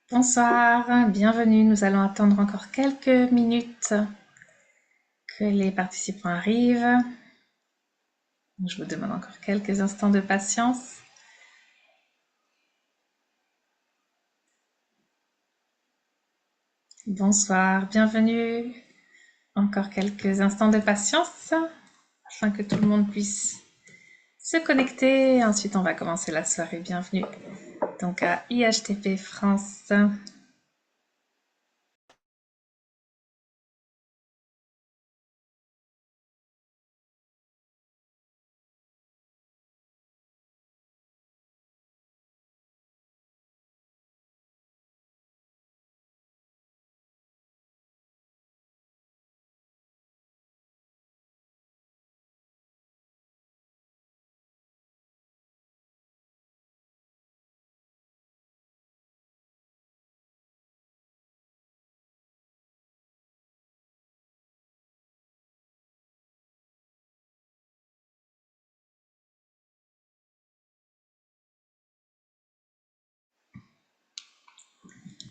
Bonsoir, bienvenue. Nous allons attendre encore quelques minutes que les participants arrivent. Je vous demande encore quelques instants de patience. Bonsoir, bienvenue. Encore quelques instants de patience afin que tout le monde puisse se connecter. Ensuite, on va commencer la soirée. Bienvenue donc à IHTP France.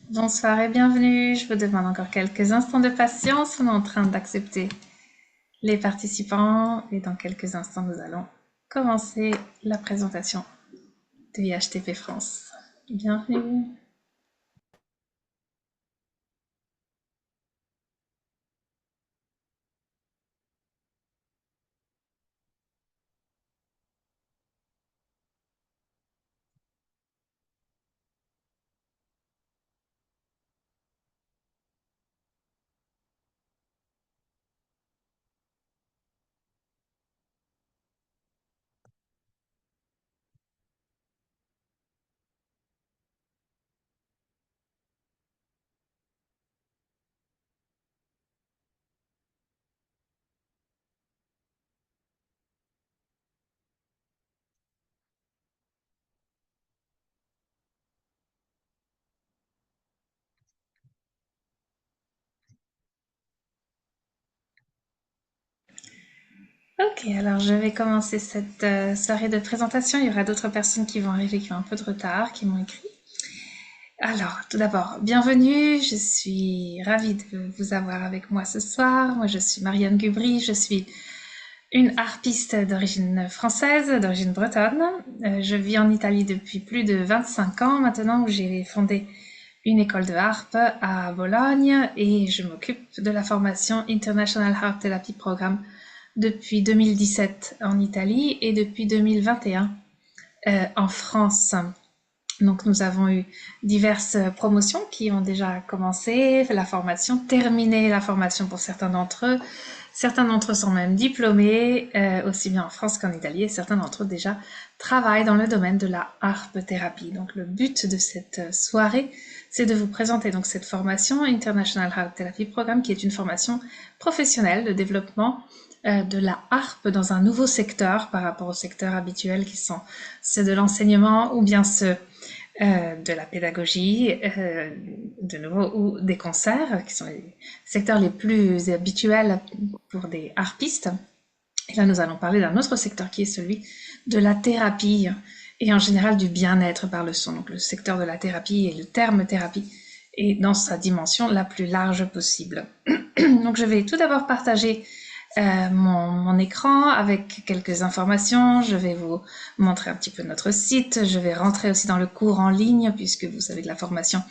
Bonsoir et bienvenue. Je vous demande encore quelques instants de patience. On est en train d'accepter les participants et dans quelques instants, nous allons commencer la présentation de IHTP France. Bienvenue. Ok, alors je vais commencer cette soirée de présentation. Il y aura d'autres personnes qui vont arriver, qui ont un peu de retard, qui m'ont écrit. Alors, tout d'abord, bienvenue. Je suis ravie de vous avoir avec moi ce soir. Moi, je suis Marianne Gubry. Je suis une harpiste d'origine française, d'origine bretonne. Je vis en Italie depuis plus de 25 ans maintenant, où j'ai fondé une école de harpe à Bologne et je m'occupe de la formation International Harp Therapy Programme depuis 2017 en Italie et depuis 2021 en France. Donc nous avons eu diverses promotions qui ont déjà commencé la formation, terminé la formation pour certains d'entre eux. Certains d'entre eux sont même diplômés, aussi bien en France qu'en Italie, et certains d'entre eux déjà travaillent dans le domaine de la harpe-thérapie. Donc le but de cette soirée, c'est de vous présenter donc cette formation International Harp Therapy Programme, qui est une formation professionnelle de développement de la harpe dans un nouveau secteur par rapport aux secteurs habituels qui sont ceux de l'enseignement ou bien ceux de la pédagogie, de nouveau, ou des concerts, qui sont les secteurs les plus habituels pour des harpistes. Et là, nous allons parler d'un autre secteur qui est celui de la thérapie et en général du bien-être par le son. Donc le secteur de la thérapie et le terme thérapie est dans sa dimension la plus large possible. Donc je vais tout d'abord partager mon écran avec quelques informations. Je vais vous montrer un petit peu notre site. Je vais rentrer aussi dans le cours en ligne puisque vous savez que la formation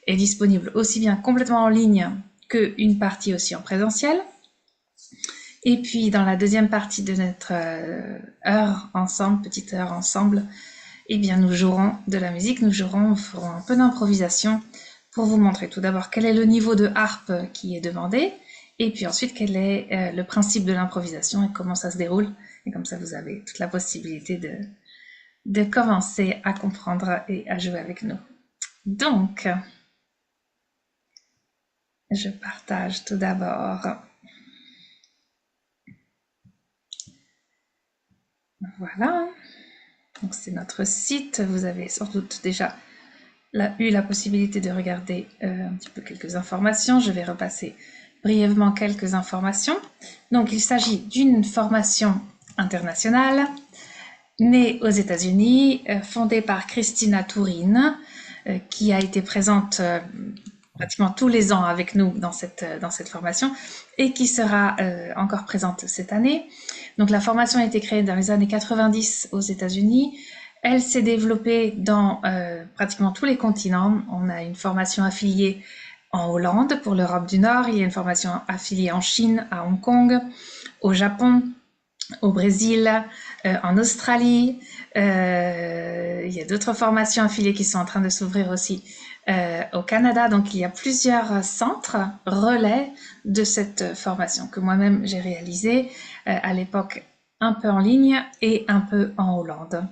est disponible aussi bien complètement en ligne qu'une partie aussi en présentiel. Et puis dans la deuxième partie de notre heure ensemble, petite heure ensemble, eh bien nous jouerons de la musique, nous ferons un peu d'improvisation pour vous montrer tout d'abord quel est le niveau de harpe qui est demandé, et puis ensuite quel est le principe de l'improvisation et comment ça se déroule. Et comme ça, vous avez toute la possibilité de commencer à comprendre et à jouer avec nous. Donc, je partage tout d'abord. Voilà. Donc c'est notre site. Vous avez sans doute déjà eu la possibilité de regarder un petit peu quelques informations. Je vais repasser brièvement quelques informations. Donc il s'agit d'une formation internationale née aux États-Unis, fondée par Christina Turin, qui a été présente pratiquement tous les ans avec nous dans cette formation et qui sera encore présente cette année. Donc la formation a été créée dans les années 90 aux États-Unis. Elle s'est développée dans pratiquement tous les continents. On a une formation affiliée en Hollande pour l'Europe du Nord. Il y a une formation affiliée en Chine, à Hong Kong, au Japon, au Brésil, en Australie. Il y a d'autres formations affiliées qui sont en train de s'ouvrir aussi au Canada. Donc il y a plusieurs centres relais de cette formation que moi-même j'ai réalisée à l'époque un peu en ligne et un peu en Hollande.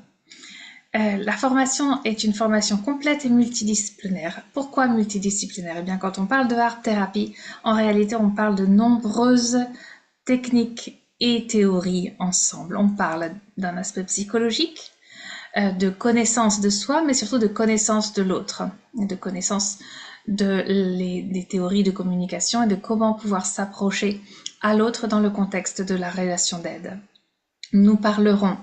La formation est une formation complète et multidisciplinaire. Pourquoi multidisciplinaire? Eh bien, quand on parle de art thérapie, en réalité, on parle de nombreuses techniques et théories ensemble. On parle d'un aspect psychologique, de connaissance de soi, mais surtout de connaissance de l'autre, de connaissance des théories de communication et de comment pouvoir s'approcher à l'autre dans le contexte de la relation d'aide. Nous parlerons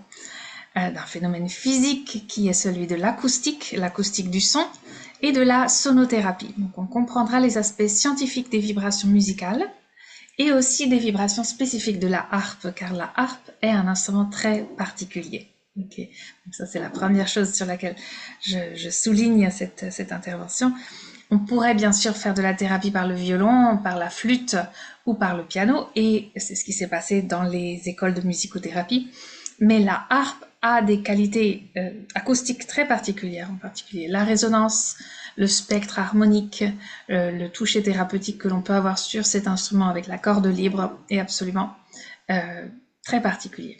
d'un phénomène physique qui est celui de l'acoustique du son, et de la sonothérapie. Donc on comprendra les aspects scientifiques des vibrations musicales et aussi des vibrations spécifiques de la harpe, car la harpe est un instrument très particulier. Okay. Donc ça c'est la première chose sur laquelle je souligne cette intervention. On pourrait bien sûr faire de la thérapie par le violon, par la flûte ou par le piano, et c'est ce qui s'est passé dans les écoles de musicothérapie. Mais la harpe a des qualités acoustiques très particulières, en particulier la résonance, le spectre harmonique, le toucher thérapeutique que l'on peut avoir sur cet instrument avec la corde libre est absolument très particulier.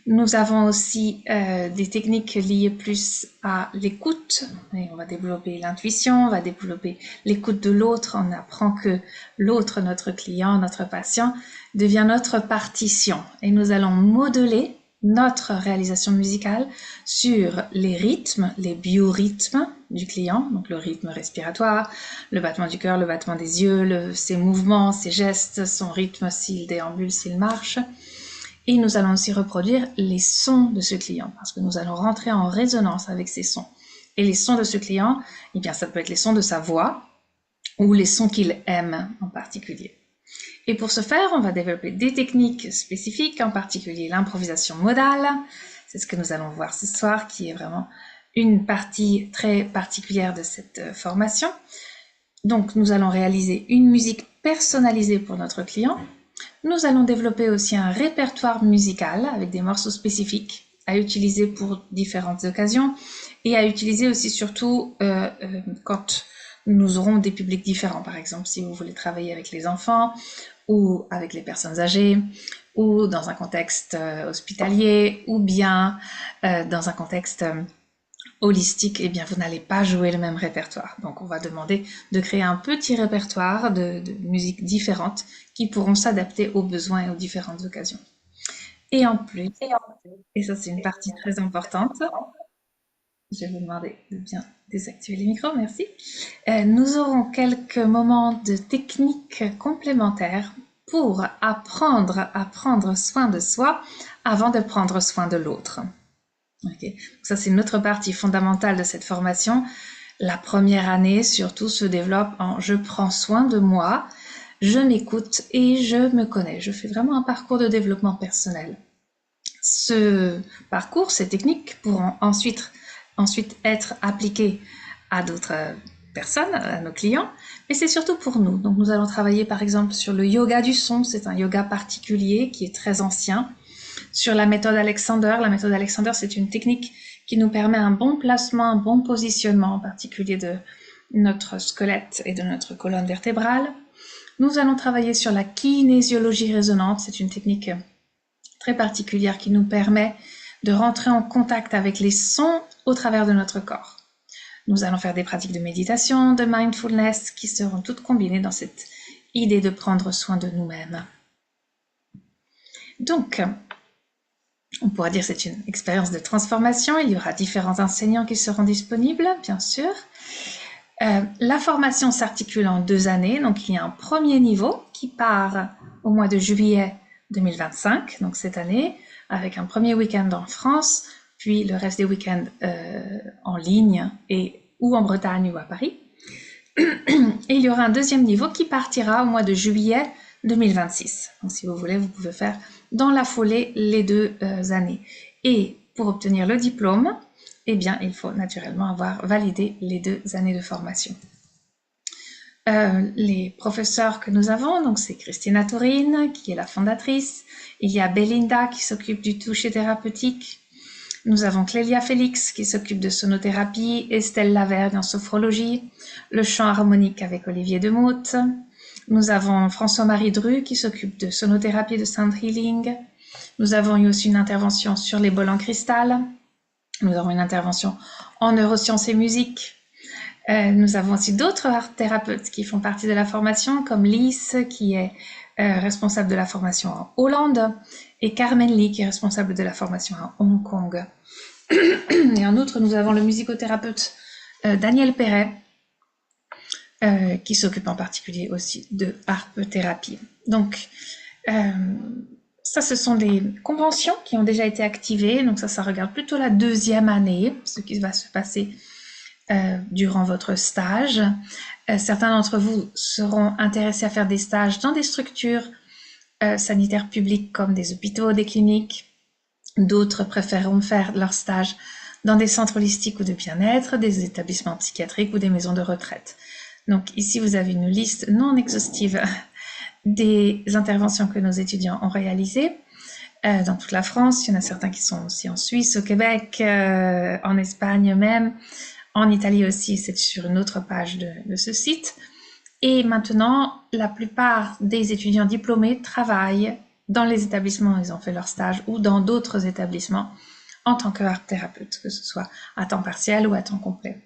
Nous avons aussi des techniques liées plus à l'écoute. On va développer l'intuition, on va développer l'écoute de l'autre. On apprend que l'autre, notre client, notre patient, devient notre partition. Et nous allons modeler notre réalisation musicale sur les rythmes, les biorhythmes du client, donc le rythme respiratoire, le battement du cœur, le battement des yeux, ses mouvements, ses gestes, son rythme s'il déambule, s'il marche. Et nous allons aussi reproduire les sons de ce client, parce que nous allons rentrer en résonance avec ces sons. Et les sons de ce client, eh bien, ça peut être les sons de sa voix, ou les sons qu'il aime en particulier. Et pour ce faire, on va développer des techniques spécifiques, en particulier l'improvisation modale. C'est ce que nous allons voir ce soir, qui est vraiment une partie très particulière de cette formation. Donc, nous allons réaliser une musique personnalisée pour notre client. Nous allons développer aussi un répertoire musical avec des morceaux spécifiques à utiliser pour différentes occasions et à utiliser aussi surtout quand nous aurons des publics différents. Par exemple, si vous voulez travailler avec les enfants ou avec les personnes âgées ou dans un contexte hospitalier ou bien dans un contexte holistique, eh bien vous n'allez pas jouer le même répertoire. Donc on va demander de créer un petit répertoire de musiques différentes qui pourront s'adapter aux besoins et aux différentes occasions. Et en plus, et ça c'est une partie très importante, je vais vous demander de bien désactiver les micros, merci. Nous aurons quelques moments de techniques complémentaires pour apprendre à prendre soin de soi avant de prendre soin de l'autre. Okay. Donc ça, c'est une autre partie fondamentale de cette formation. La première année, surtout, se développe en « je prends soin de moi, je m'écoute et je me connais ». Je fais vraiment un parcours de développement personnel. Ce parcours, ces techniques pourront ensuite être appliquées à d'autres personnes, à nos clients, mais c'est surtout pour nous. Donc nous allons travailler par exemple sur le yoga du son. C'est un yoga particulier qui est très ancien. Sur la méthode Alexander. La méthode Alexander, c'est une technique qui nous permet un bon placement, un bon positionnement, en particulier de notre squelette et de notre colonne vertébrale. Nous allons travailler sur la kinésiologie résonante. C'est une technique très particulière qui nous permet de rentrer en contact avec les sons au travers de notre corps. Nous allons faire des pratiques de méditation, de mindfulness, qui seront toutes combinées dans cette idée de prendre soin de nous-mêmes. Donc, on pourra dire que c'est une expérience de transformation. Il y aura différents enseignants qui seront disponibles, bien sûr. La formation s'articule en 2 années. Donc, il y a un premier niveau qui part au mois de juillet 2025, donc cette année, avec un premier week-end en France, puis le reste des week-ends en ligne et ou en Bretagne ou à Paris. Et il y aura un deuxième niveau qui partira au mois de juillet 2026. Donc si vous voulez, vous pouvez faire dans la foulée les 2 années. Et pour obtenir le diplôme, eh bien, il faut naturellement avoir validé les 2 années de formation. Les professeurs que nous avons, donc c'est Christina Tourine, qui est la fondatrice. Il y a Belinda, qui s'occupe du toucher thérapeutique. Nous avons Clélia Félix, qui s'occupe de sonothérapie, Estelle Lavergne en sophrologie, le chant harmonique avec Olivier Demotte. Nous avons François-Marie Dru, qui s'occupe de sonothérapie et de sound healing. Nous avons eu aussi une intervention sur les bols en cristal. Nous avons une intervention en neurosciences et musique. Nous avons aussi d'autres art thérapeutes qui font partie de la formation, comme Lise, qui est responsable de la formation en Hollande, et Carmen Lee, qui est responsable de la formation à Hong Kong. Et en outre, nous avons le musicothérapeute Daniel Perret, qui s'occupe en particulier aussi de harpe-thérapie. Donc, ça, ce sont des conventions qui ont déjà été activées. Donc ça regarde plutôt la 2e année, ce qui va se passer durant votre stage. Certains d'entre vous seront intéressés à faire des stages dans des structures sanitaires publiques comme des hôpitaux, des cliniques. D'autres préféreront faire leur stage dans des centres holistiques ou de bien-être, des établissements psychiatriques ou des maisons de retraite. Donc ici, vous avez une liste non exhaustive des interventions que nos étudiants ont réalisées dans toute la France. Il y en a certains qui sont aussi en Suisse, au Québec, en Espagne même. En Italie aussi, c'est sur une autre page de ce site. Et maintenant, la plupart des étudiants diplômés travaillent dans les établissements où ils ont fait leur stage ou dans d'autres établissements en tant que art-thérapeute, que ce soit à temps partiel ou à temps complet.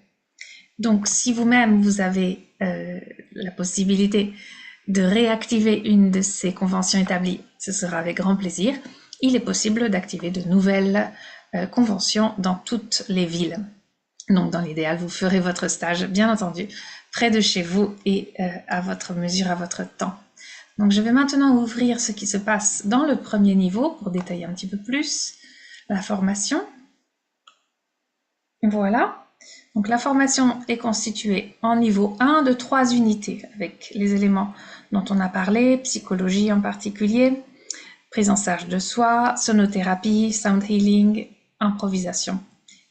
Donc, si vous-même, vous avez la possibilité de réactiver une de ces conventions établies, ce sera avec grand plaisir. Il est possible d'activer de nouvelles conventions dans toutes les villes. Donc, dans l'idéal, vous ferez votre stage, bien entendu, près de chez vous et à votre mesure, à votre temps. Donc, je vais maintenant ouvrir ce qui se passe dans le premier niveau pour détailler un petit peu plus la formation. Voilà. Donc, la formation est constituée en niveau 1 de 3 unités avec les éléments dont on a parlé, psychologie en particulier, prise en charge de soi, sonothérapie, sound healing, improvisation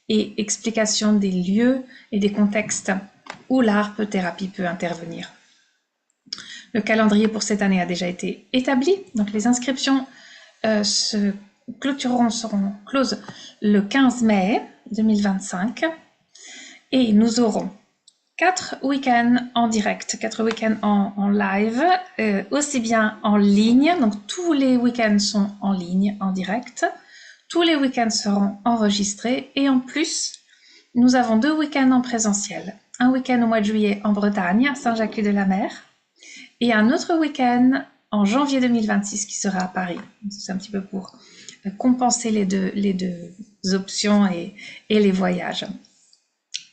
et explication des lieux et des contextes où l'harpe-thérapie peut intervenir. Le calendrier pour cette année a déjà été établi, donc les inscriptions seront closes le 15 mai 2025 et nous aurons 4 week-ends en direct, 4 week-ends en live, aussi bien en ligne, donc tous les week-ends sont en ligne, en direct. Tous les week-ends seront enregistrés et en plus, nous avons 2 week-ends en présentiel. Un week-end au mois de juillet en Bretagne, à Saint-Jacques-de-la-Mer, et un autre week-end en janvier 2026 qui sera à Paris. C'est un petit peu pour compenser les deux options et les voyages.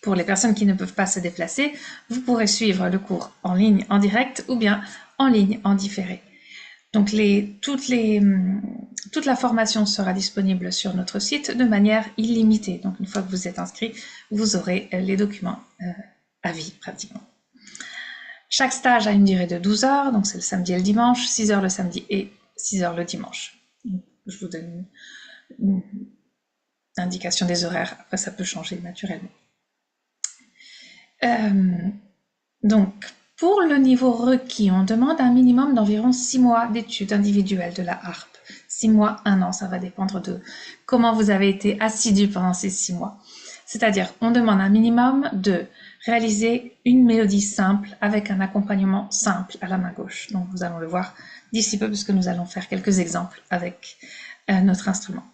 Pour les personnes qui ne peuvent pas se déplacer, vous pourrez suivre le cours en ligne en direct ou bien en ligne en différé. Donc toute la formation sera disponible sur notre site de manière illimitée. Donc une fois que vous êtes inscrit, vous aurez les documents à vie pratiquement. Chaque stage a une durée de 12 heures, donc c'est le samedi et le dimanche, 6 heures le samedi et 6 heures le dimanche. Je vous donne une indication des horaires, après ça peut changer naturellement. Donc, pour le niveau requis, on demande un minimum d'environ 6 mois d'études individuelles de la harpe. 6 mois, 1 an, ça va dépendre de comment vous avez été assidu pendant ces 6 mois. C'est-à-dire, on demande un minimum de réaliser une mélodie simple avec un accompagnement simple à la main gauche. Donc, nous allons le voir d'ici peu puisque nous allons faire quelques exemples avec notre instrument.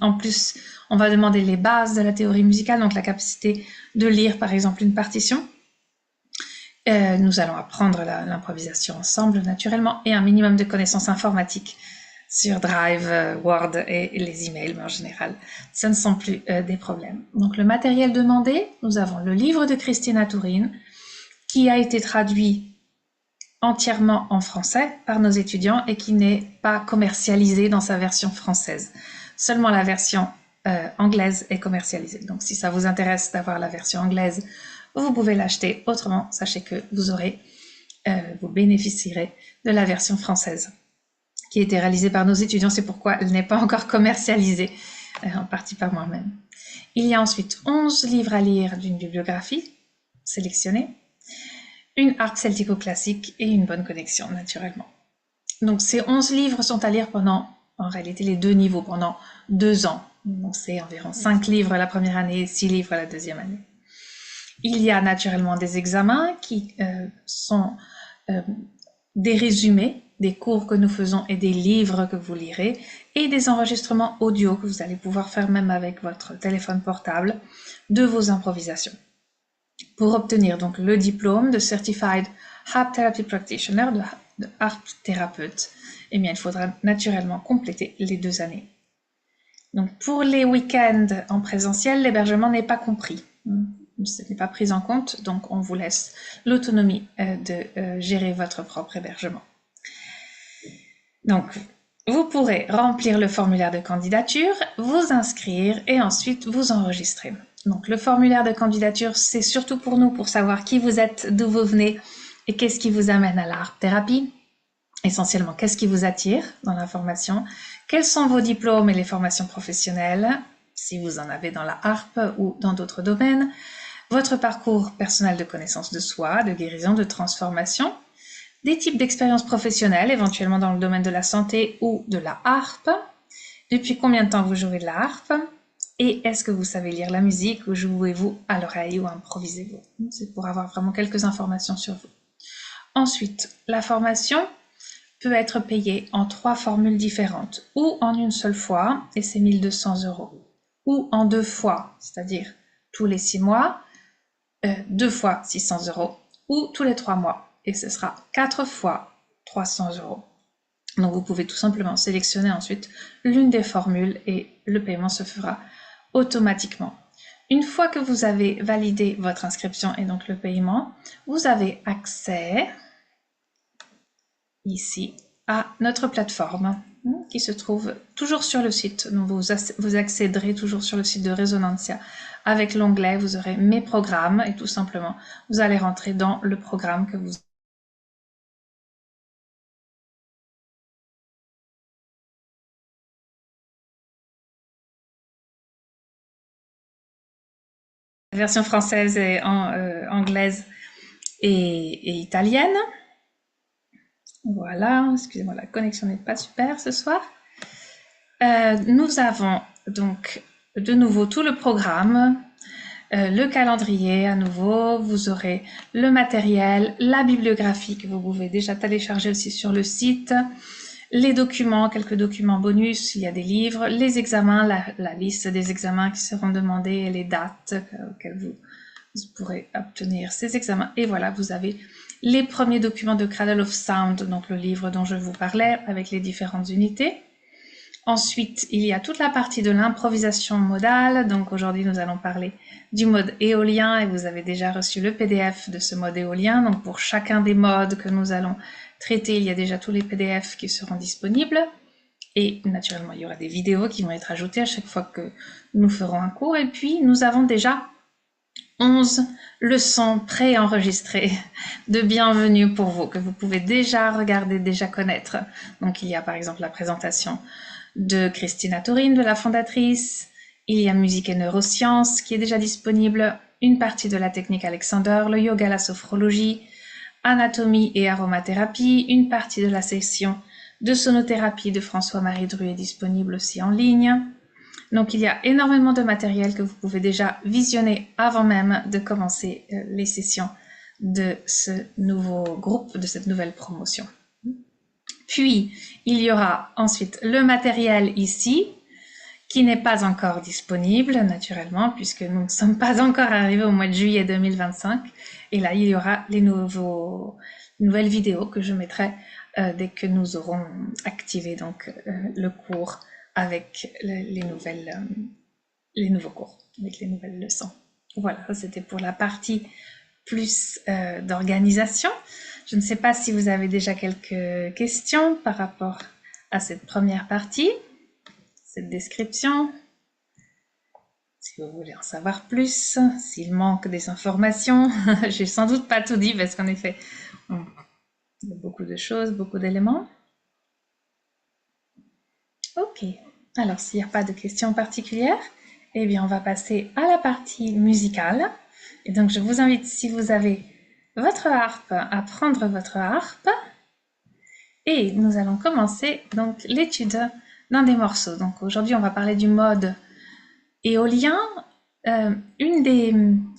En plus, on va demander les bases de la théorie musicale, donc la capacité de lire par exemple une partition. Nous allons apprendre l'improvisation ensemble naturellement et un minimum de connaissances informatiques sur Drive, Word et les emails, mais en général, ce ne sont plus des problèmes. Donc le matériel demandé, nous avons le livre de Christina Tourine qui a été traduit entièrement en français par nos étudiants et qui n'est pas commercialisé dans sa version française. Seulement la version anglaise est commercialisée. Donc si ça vous intéresse d'avoir la version anglaise, vous pouvez l'acheter. Autrement, sachez que vous bénéficierez de la version française qui a été réalisée par nos étudiants. C'est pourquoi elle n'est pas encore commercialisée, en partie par moi-même. Il y a ensuite 11 livres à lire d'une bibliographie sélectionnée, une harpe celtico-classique et une bonne connexion, naturellement. Donc ces 11 livres sont à lire pendant, en réalité, les 2 niveaux, pendant 2 ans. Donc c'est environ 5 livres la première année et 6 livres la deuxième année. Il y a naturellement des examens qui sont des résumés des cours que nous faisons et des livres que vous lirez, et des enregistrements audio que vous allez pouvoir faire même avec votre téléphone portable de vos improvisations. Pour obtenir donc le diplôme de Certified Harp Therapy Practitioner, de harpe thérapeute, eh bien, il faudra naturellement compléter les 2 années. Donc pour les week-ends en présentiel, l'hébergement n'est pas compris. Ce n'est pas pris en compte, donc on vous laisse l'autonomie de gérer votre propre hébergement. Donc, vous pourrez remplir le formulaire de candidature, vous inscrire et ensuite vous enregistrer. Donc, le formulaire de candidature, c'est surtout pour nous, pour savoir qui vous êtes, d'où vous venez et qu'est-ce qui vous amène à la harpe-thérapie. Essentiellement, qu'est-ce qui vous attire dans la formation? Quels sont vos diplômes et les formations professionnelles, si vous en avez dans la harpe ou dans d'autres domaines? Votre parcours personnel de connaissance de soi, de guérison, de transformation, des types d'expériences professionnelles, éventuellement dans le domaine de la santé ou de la harpe, depuis combien de temps vous jouez de la harpe, et est-ce que vous savez lire la musique ou jouez-vous à l'oreille ou improvisez-vous? C'est pour avoir vraiment quelques informations sur vous. Ensuite, la formation peut être payée en 3 formules différentes, ou en une seule fois, et c'est 1 200 €, ou en 2 fois, c'est-à-dire tous les 6 mois, 2 fois 600 €, ou tous les 3 mois, et ce sera 4 fois 300 €. Donc vous pouvez tout simplement sélectionner ensuite l'une des formules et le paiement se fera automatiquement. Une fois que vous avez validé votre inscription et donc le paiement, vous avez accès ici à notre plateforme qui se trouve toujours sur le site. Donc vous accéderez toujours sur le site de Resonantia. Avec l'onglet, vous aurez mes programmes et tout simplement, vous allez rentrer dans le programme que vous la version française et anglaise et italienne. Voilà, excusez-moi, la connexion n'est pas super ce soir. Nous avons donc de nouveau tout le programme, le calendrier à nouveau, vous aurez le matériel, la bibliographie que vous pouvez déjà télécharger aussi sur le site, les documents, quelques documents bonus, il y a des livres, les examens, la liste des examens qui seront demandés et les dates auxquelles vous pourrez obtenir ces examens. Et voilà, vous avez les premiers documents de Cradle of Sound, donc le livre dont je vous parlais avec les différentes unités. Ensuite, il y a toute la partie de l'improvisation modale. Donc aujourd'hui, nous allons parler du mode éolien et vous avez déjà reçu le PDF de ce mode éolien. Donc pour chacun des modes que nous allons traiter, il y a déjà tous les PDF qui seront disponibles. Et naturellement, il y aura des vidéos qui vont être ajoutées à chaque fois que nous ferons un cours. Et puis, nous avons déjà 11 leçons préenregistrées de bienvenue pour vous, que vous pouvez déjà regarder, déjà connaître. Donc il y a par exemple la présentation de Christina Taurine, de la fondatrice. Il y a musique et neurosciences qui est déjà disponible, une partie de la technique Alexander, le yoga, la sophrologie, anatomie et aromathérapie, une partie de la session de sonothérapie de François-Marie Dru est disponible aussi en ligne. Donc il y a énormément de matériel que vous pouvez déjà visionner avant même de commencer les sessions de ce nouveau groupe, de cette nouvelle promotion. Puis, il y aura ensuite le matériel ici, qui n'est pas encore disponible, naturellement, puisque nous ne sommes pas encore arrivés au mois de juillet 2025. Et là, il y aura les nouvelles vidéos que je mettrai dès que nous aurons activé donc, le cours avec les nouveaux cours, avec les nouvelles leçons. Voilà, ça c'était pour la partie plus d'organisation. Je ne sais pas si vous avez déjà quelques questions par rapport à cette première partie, cette description. Si vous voulez en savoir plus, s'il manque des informations, j'ai sans doute pas tout dit parce qu'en effet, il y a beaucoup de choses, beaucoup d'éléments. Ok, alors s'il n'y a pas de questions particulières, eh bien on va passer à la partie musicale. Et donc je vous invite, si vous avez votre harpe, à prendre votre harpe. Et nous allons commencer donc l'étude d'un des morceaux. Donc aujourd'hui on va parler du mode éolien. Une des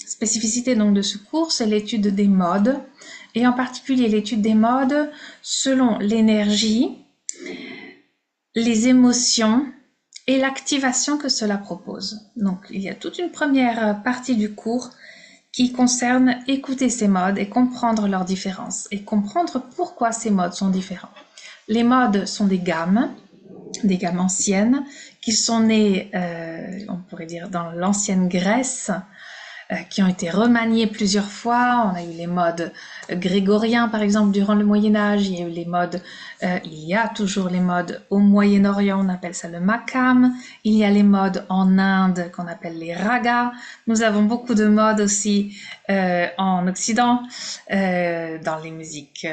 spécificités donc de ce cours, c'est l'étude des modes, et en particulier l'étude des modes selon l'énergie, les émotions et l'activation que cela propose. Donc il y a toute une première partie du cours qui concerne écouter ces modes et comprendre leurs différences, et comprendre pourquoi ces modes sont différents. Les modes sont des gammes anciennes, qui sont nées, on pourrait dire, dans l'ancienne Grèce, qui ont été remaniés plusieurs fois. On a eu les modes grégoriens, par exemple, durant le Moyen-Âge. Il y a eu les modes, il y a toujours les modes au Moyen-Orient, on appelle ça le makam. Il y a les modes en Inde qu'on appelle les ragas. Nous avons beaucoup de modes aussi en Occident, dans les musiques,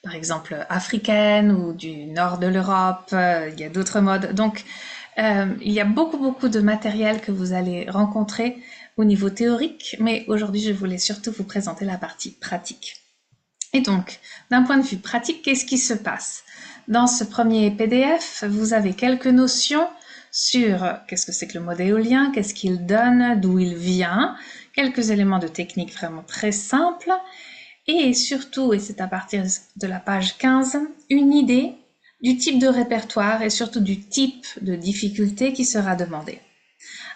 par exemple, africaines ou du nord de l'Europe. Il y a d'autres modes. Donc, il y a beaucoup de matériel que vous allez rencontrer au niveau théorique, mais aujourd'hui je voulais surtout vous présenter la partie pratique. Et donc, d'un point de vue pratique, qu'est-ce qui se passe? Dans ce premier PDF, vous avez quelques notions sur qu'est-ce que c'est que le mode éolien, qu'est-ce qu'il donne, d'où il vient, quelques éléments de technique vraiment très simples, et surtout, et c'est à partir de la page 15, une idée du type de répertoire et surtout du type de difficulté qui sera demandé.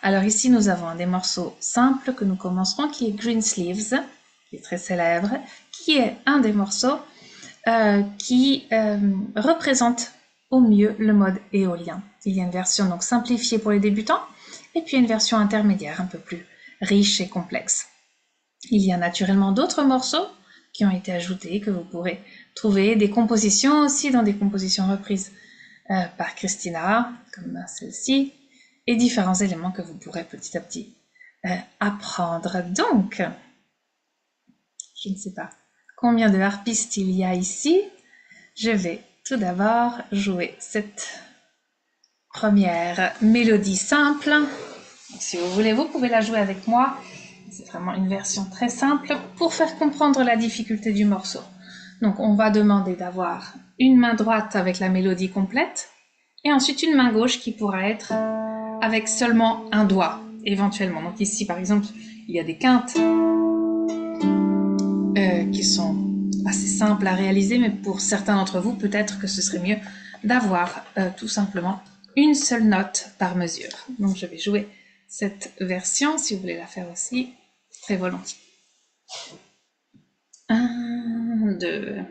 Alors ici, nous avons un des morceaux simples que nous commencerons, qui est Greensleeves, qui est très célèbre, qui est un des morceaux qui représente au mieux le mode éolien. Il y a une version donc simplifiée pour les débutants, et puis une version intermédiaire un peu plus riche et complexe. Il y a naturellement d'autres morceaux qui ont été ajoutés, que vous pourrez trouver, des compositions aussi, dans des compositions reprises par Christina, comme celle-ci, et différents éléments que vous pourrez petit à petit apprendre. Donc, je ne sais pas combien de harpistes il y a ici. Je vais tout d'abord jouer cette première mélodie simple. Si vous voulez, vous pouvez la jouer avec moi. C'est vraiment une version très simple pour faire comprendre la difficulté du morceau. Donc on va demander d'avoir une main droite avec la mélodie complète et ensuite une main gauche qui pourra être avec seulement un doigt éventuellement. Donc ici par exemple il y a des quintes qui sont assez simples à réaliser, mais pour certains d'entre vous peut-être que ce serait mieux d'avoir tout simplement une seule note par mesure. Donc je vais jouer cette version, si vous voulez la faire aussi, très volontiers. 1, 2...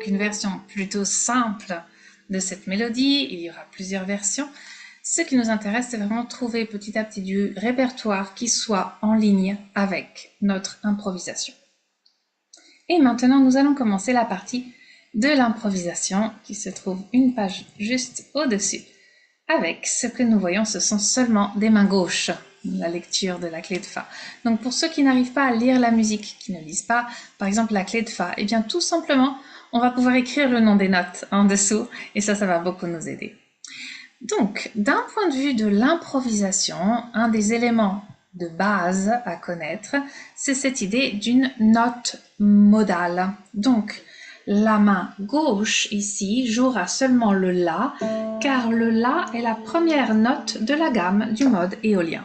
Une version plutôt simple de cette mélodie. Il y aura plusieurs versions. Ce qui nous intéresse, c'est vraiment de trouver petit à petit du répertoire qui soit en ligne avec notre improvisation. Et maintenant, nous allons commencer la partie de l'improvisation qui se trouve une page juste au-dessus. Avec ce que nous voyons, ce sont seulement des mains gauches, la lecture de la clé de Fa. Donc pour ceux qui n'arrivent pas à lire la musique, qui ne lisent pas, par exemple la clé de Fa, eh bien tout simplement, on va pouvoir écrire le nom des notes en dessous, et ça va beaucoup nous aider. Donc, d'un point de vue de l'improvisation, un des éléments de base à connaître, c'est cette idée d'une note modale. Donc, La main gauche ici jouera seulement le La, car le La est la première note de la gamme du mode éolien.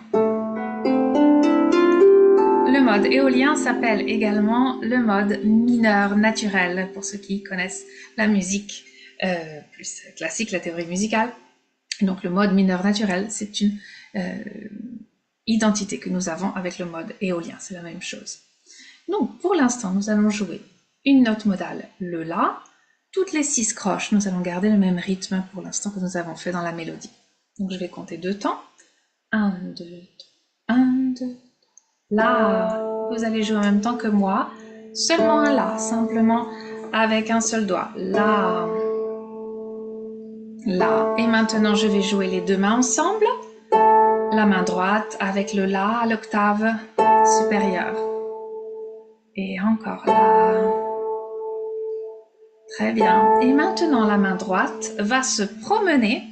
Le mode éolien s'appelle également le mode mineur naturel, pour ceux qui connaissent la musique plus classique, la théorie musicale. Donc le mode mineur naturel, c'est une identité que nous avons avec le mode éolien, c'est la même chose. Donc pour l'instant, nous allons jouer une note modale, le La. Toutes les 6 croches, nous allons garder le même rythme pour l'instant que nous avons fait dans la mélodie. Donc je vais compter 2 temps. 1, 2, 3, 1, 2, La. Vous allez jouer en même temps que moi, seulement un La, simplement avec un seul doigt. La. La. Et maintenant, je vais jouer les 2 mains ensemble. La main droite avec le La à l'octave supérieure. Et encore La. Très bien. Et maintenant, la main droite va se promener,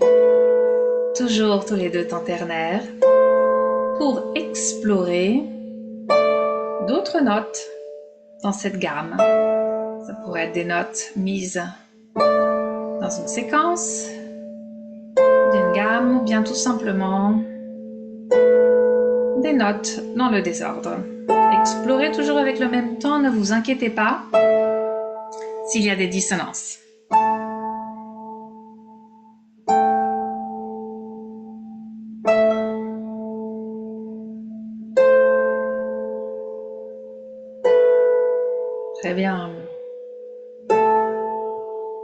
toujours tous les 2 temps ternaires, pour explorer d'autres notes dans cette gamme. Ça pourrait être des notes mises dans une séquence d'une gamme ou bien tout simplement des notes dans le désordre. Explorez toujours avec le même temps, ne vous inquiétez pas s'il y a des dissonances. Très bien.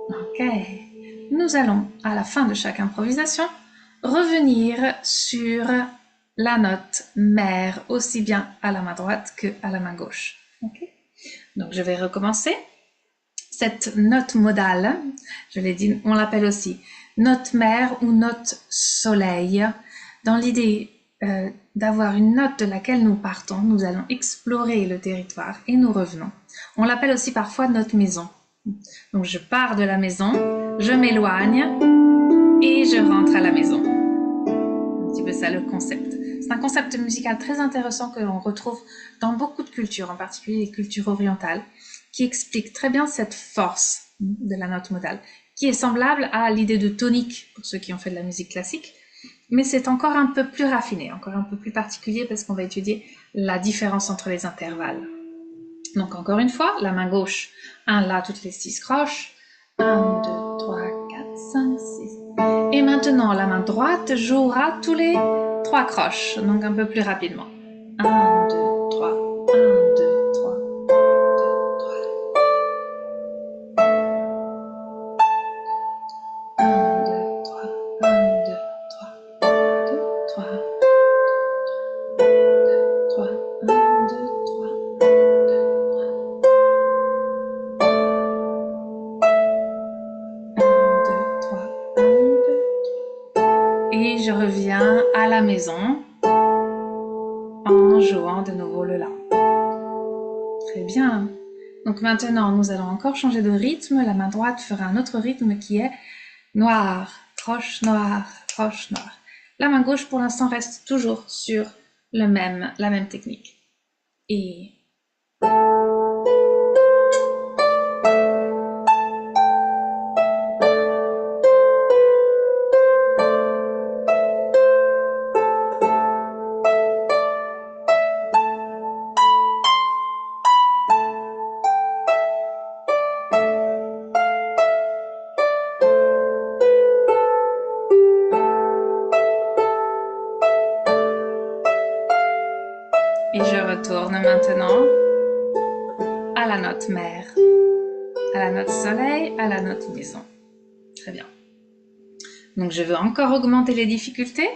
Ok. Nous allons, à la fin de chaque improvisation, revenir sur la note mère, aussi bien à la main droite que à la main gauche. Okay. Donc je vais recommencer. Cette note modale, je l'ai dit, on l'appelle aussi note mère ou note soleil. Dans l'idée d'avoir une note de laquelle nous partons, nous allons explorer le territoire et nous revenons. On l'appelle aussi parfois note maison. Donc je pars de la maison, je m'éloigne et je rentre à la maison. Un petit peu ça le concept. C'est un concept musical très intéressant que l'on retrouve dans beaucoup de cultures, en particulier les cultures orientales, qui explique très bien cette force de la note modale, qui est semblable à l'idée de tonique pour ceux qui ont fait de la musique classique, mais c'est encore un peu plus raffiné, encore un peu plus particulier parce qu'on va étudier la différence entre les intervalles. Donc encore une fois, la main gauche, un La toutes les 6 croches, 1, 2, 3, 4, 5, 6. Et maintenant, la main droite jouera tous les 3 croches, donc un peu plus rapidement. 1, 2, 3, 1, 2, 3, 1, 2, 3, 1, 2, 3, 2, 3, 3, 1, 2, 3, 1, 2, 3, 1, 2, 3. Et je reviens à la maison en jouant de nouveau le La. Très bien. Donc maintenant, nous allons encore changer de rythme. La main droite fera un autre rythme qui est noir, croche, noir, croche, noir. La main gauche, pour l'instant, reste toujours sur la même technique. Et... retourne maintenant à la note mère, à la note soleil, à la note maison. Très bien. Donc je veux encore augmenter les difficultés.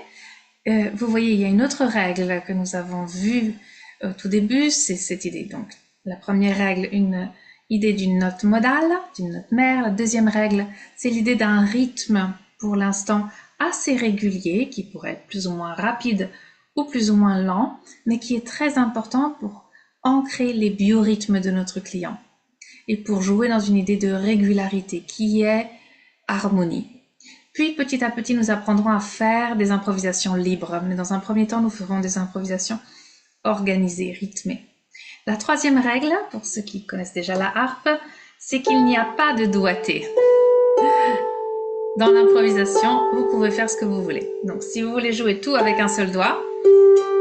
Vous voyez, il y a une autre règle que nous avons vue au tout début, c'est cette idée. Donc la première règle, une idée d'une note modale, d'une note mère. La deuxième règle, c'est l'idée d'un rythme, pour l'instant assez régulier, qui pourrait être plus ou moins rapide ou plus ou moins lent, mais qui est très important pour ancrer les biorhythmes de notre client et pour jouer dans une idée de régularité qui est harmonie. Puis petit à petit, nous apprendrons à faire des improvisations libres, mais dans un premier temps, nous ferons des improvisations organisées, rythmées. La troisième règle, pour ceux qui connaissent déjà la harpe, c'est qu'il n'y a pas de doigté. Dans l'improvisation, vous pouvez faire ce que vous voulez. Donc, si vous voulez jouer tout avec un seul doigt,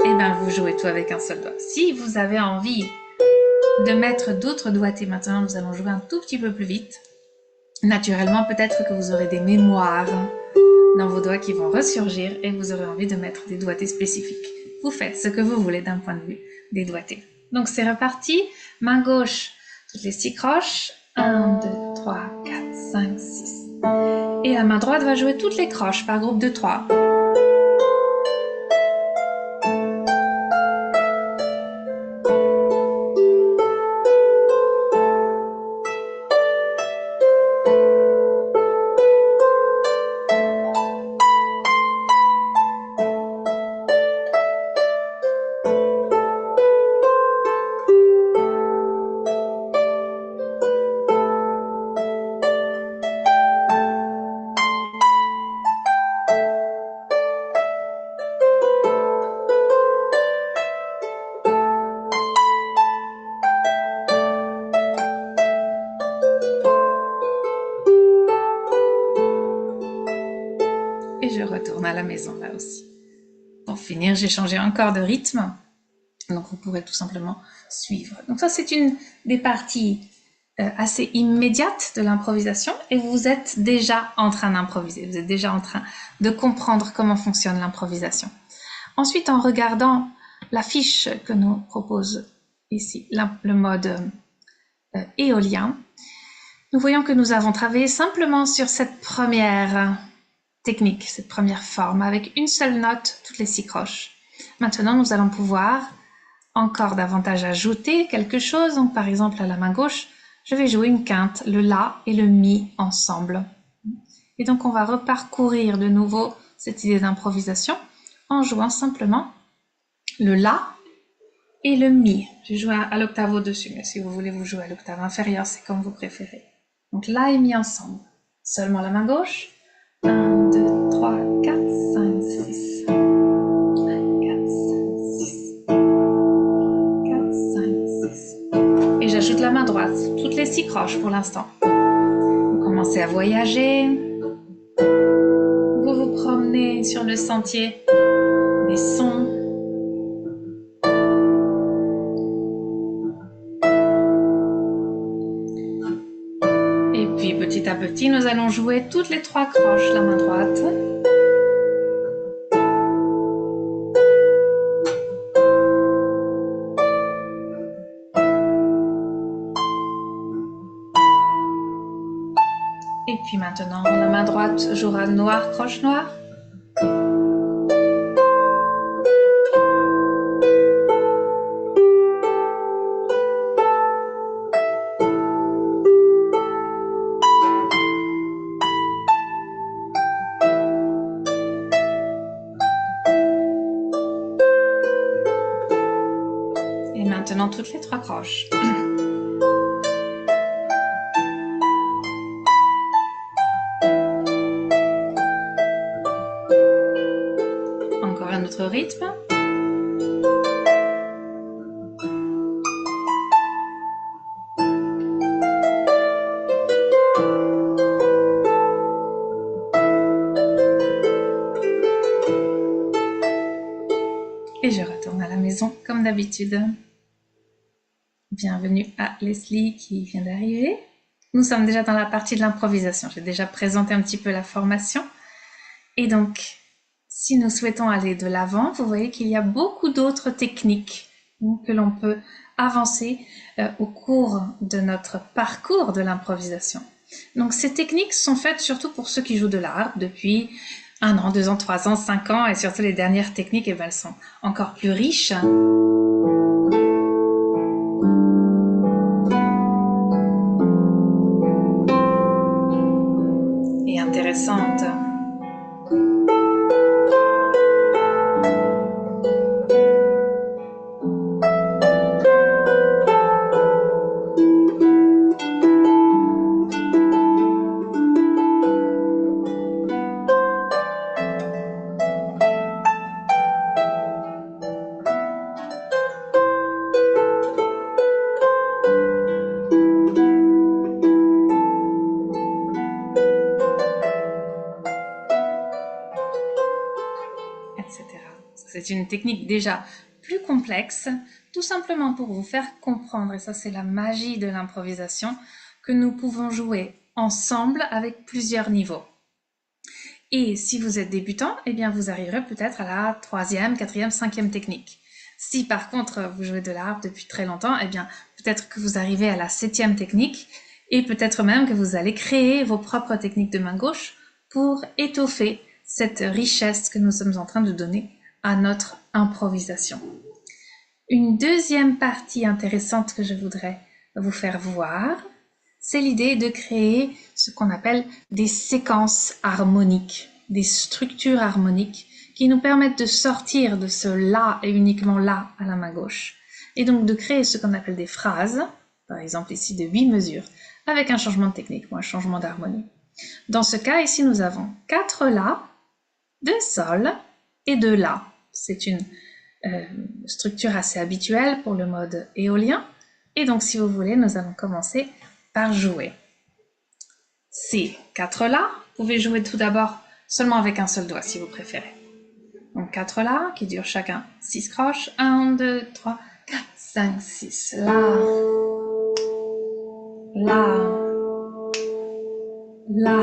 eh bien, vous jouez tout avec un seul doigt. Si vous avez envie de mettre d'autres doigtés, maintenant, nous allons jouer un tout petit peu plus vite. Naturellement, peut-être que vous aurez des mémoires dans vos doigts qui vont ressurgir et vous aurez envie de mettre des doigtés spécifiques. Vous faites ce que vous voulez d'un point de vue des doigtés. Donc, c'est reparti. Main gauche, toutes les 6 croches. 1, 2, 3, 4, 5, 6. Et la main droite va jouer toutes les croches par groupe de 3. Et je retourne à la maison là aussi. Pour finir, j'ai changé encore de rythme. Donc vous pourrez tout simplement suivre. Donc ça, c'est une des parties assez immédiates de l'improvisation et vous êtes déjà en train d'improviser. Vous êtes déjà en train de comprendre comment fonctionne l'improvisation. Ensuite, en regardant la fiche que nous propose ici, le mode éolien, nous voyons que nous avons travaillé simplement sur cette première technique, cette première forme, avec une seule note toutes les 6 croches. Maintenant, nous allons pouvoir encore davantage ajouter quelque chose. Donc, par exemple, à la main gauche, je vais jouer une quinte, le La et le Mi ensemble. Et donc, on va reparcourir de nouveau cette idée d'improvisation en jouant simplement le La et le Mi. J'ai joué à l'octave au-dessus, mais si vous voulez vous jouer à l'octave inférieure, c'est comme vous préférez. Donc, La et Mi ensemble. Seulement la main gauche. 1, 2, 3, 4, 5, 6. 4, 5, 6. 4, 5, 6. Et j'ajoute la main droite, toutes les 6 croches pour l'instant. Vous commencez à voyager. Vous vous promenez sur le sentier des sons. Et puis petit à petit, nous allons jouer toutes les 3 croches, la main droite. Et puis maintenant, la main droite jouera noir, croche noire. Et maintenant, toutes les 3 croches. Encore un autre rythme. Et je retourne à la maison comme d'habitude. Bienvenue à Leslie qui vient d'arriver. Nous sommes déjà dans la partie de l'improvisation. J'ai déjà présenté un petit peu la formation. Et donc, si nous souhaitons aller de l'avant, vous voyez qu'il y a beaucoup d'autres techniques que l'on peut avancer au cours de notre parcours de l'improvisation. Donc, ces techniques sont faites surtout pour ceux qui jouent de l'art depuis 1 an, 2 ans, 3 ans, 5 ans, et surtout les dernières techniques, elles sont encore plus riches. Et intéressantes. C'est une technique déjà plus complexe, tout simplement pour vous faire comprendre, et ça c'est la magie de l'improvisation, que nous pouvons jouer ensemble avec plusieurs niveaux. Et si vous êtes débutant, eh bien vous arriverez peut-être à la 3e, 4e, 5e technique. Si par contre vous jouez de la harpe depuis très longtemps, eh bien peut-être que vous arrivez à la 7e technique et peut-être même que vous allez créer vos propres techniques de main gauche pour étoffer cette richesse que nous sommes en train de donner à notre improvisation. Une deuxième partie intéressante que je voudrais vous faire voir, c'est l'idée de créer ce qu'on appelle des séquences harmoniques, des structures harmoniques qui nous permettent de sortir de ce là et uniquement là à la main gauche, et donc de créer ce qu'on appelle des phrases, par exemple ici de 8 mesures, avec un changement de technique ou un changement d'harmonie. Dans ce cas, ici, nous avons 4 la, 2 sol et 2 la. C'est une structure assez habituelle pour le mode éolien. Et donc, si vous voulez, nous allons commencer par jouer. Ces 4 la, vous pouvez jouer tout d'abord seulement avec un seul doigt, si vous préférez. Donc, 4 la, qui durent chacun 6 croches. 1, 2, 3, 4, 5, 6. La, la,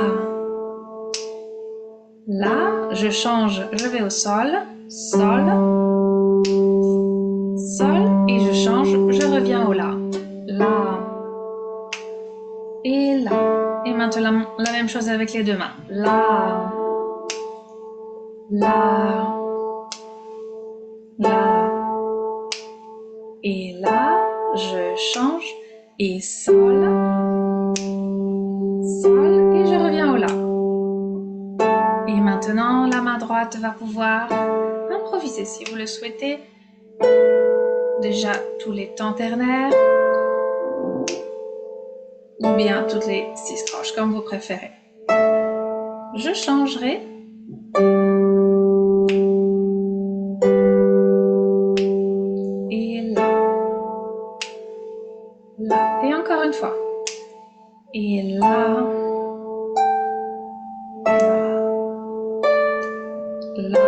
la, je change, je vais au sol, sol, sol, et je change, je reviens au la, et la. Et maintenant, la même chose avec les deux mains, la, et là, je change, et sol, sol, et je reviens au la. Et maintenant, la main droite va pouvoir improviser si vous le souhaitez. Déjà tous les temps ternaires, ou bien toutes les 6 croches, comme vous préférez. Je changerai. Et là. Là. Et encore une fois. Et là. Là.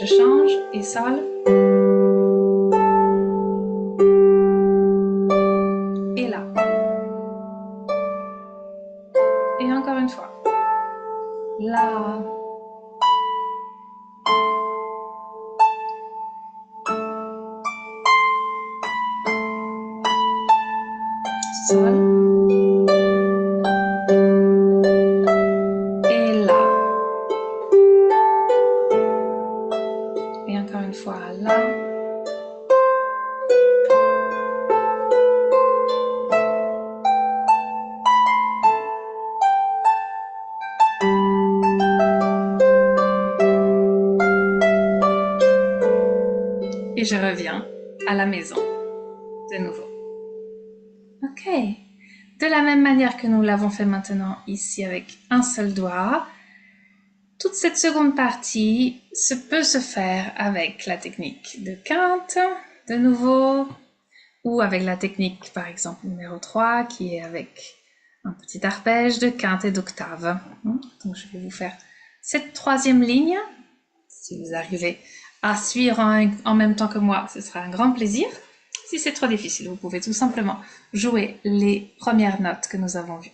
Je change et sol. Et là. Et encore une fois. Là. Sol. Et là. Et encore une fois là. Et je reviens à la maison de nouveau. Ok. De la même manière que nous l'avons fait maintenant ici avec un seul doigt, toute cette seconde partie peut se faire avec la technique de quinte, de nouveau, ou avec la technique par exemple numéro 3 qui est avec un petit arpège de quinte et d'octave. Donc je vais vous faire cette troisième ligne. Si vous arrivez à suivre en même temps que moi, ce sera un grand plaisir. Si c'est trop difficile, vous pouvez tout simplement jouer les premières notes que nous avons vues.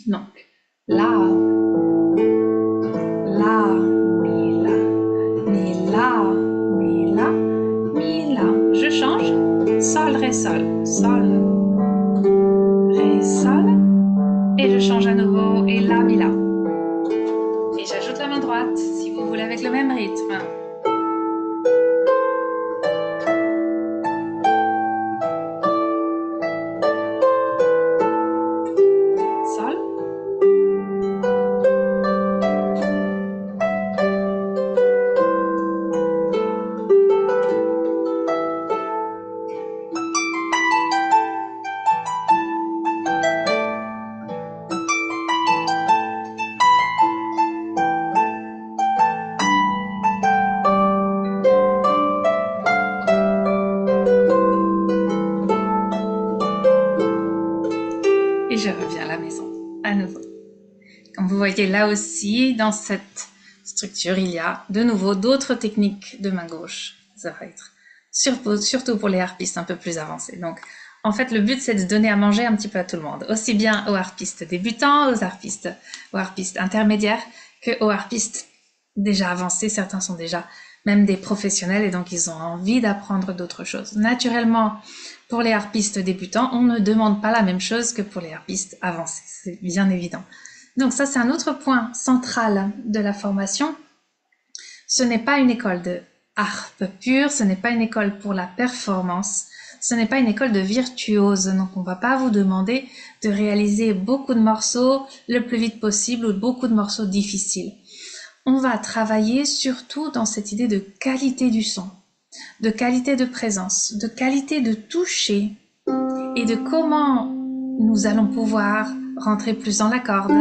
Donc, la, mi, la, mi, la, mi, la, mi, la. Je change, sol, ré, sol, sol, ré, sol, et je change à nouveau, et la, mi, la. Et j'ajoute la main droite, si vous voulez, avec le même rythme. Et je reviens à la maison, à nouveau. Comme vous voyez là aussi, dans cette structure, il y a de nouveau d'autres techniques de main gauche. Ça va être surtout pour les harpistes un peu plus avancés. Donc, en fait, le but, c'est de donner à manger un petit peu à tout le monde, aussi bien aux harpistes débutants, aux harpistes intermédiaires, que aux harpistes déjà avancés. Certains sont déjà même des professionnels et donc ils ont envie d'apprendre d'autres choses. Naturellement, pour les harpistes débutants, on ne demande pas la même chose que pour les harpistes avancés, c'est bien évident. Donc ça, c'est un autre point central de la formation. Ce n'est pas une école de harpe pure, ce n'est pas une école pour la performance, ce n'est pas une école de virtuose. Donc on ne va pas vous demander de réaliser beaucoup de morceaux le plus vite possible ou beaucoup de morceaux difficiles. On va travailler surtout dans cette idée de qualité du son, de qualité de présence, de qualité de toucher et de comment nous allons pouvoir rentrer plus dans la corde,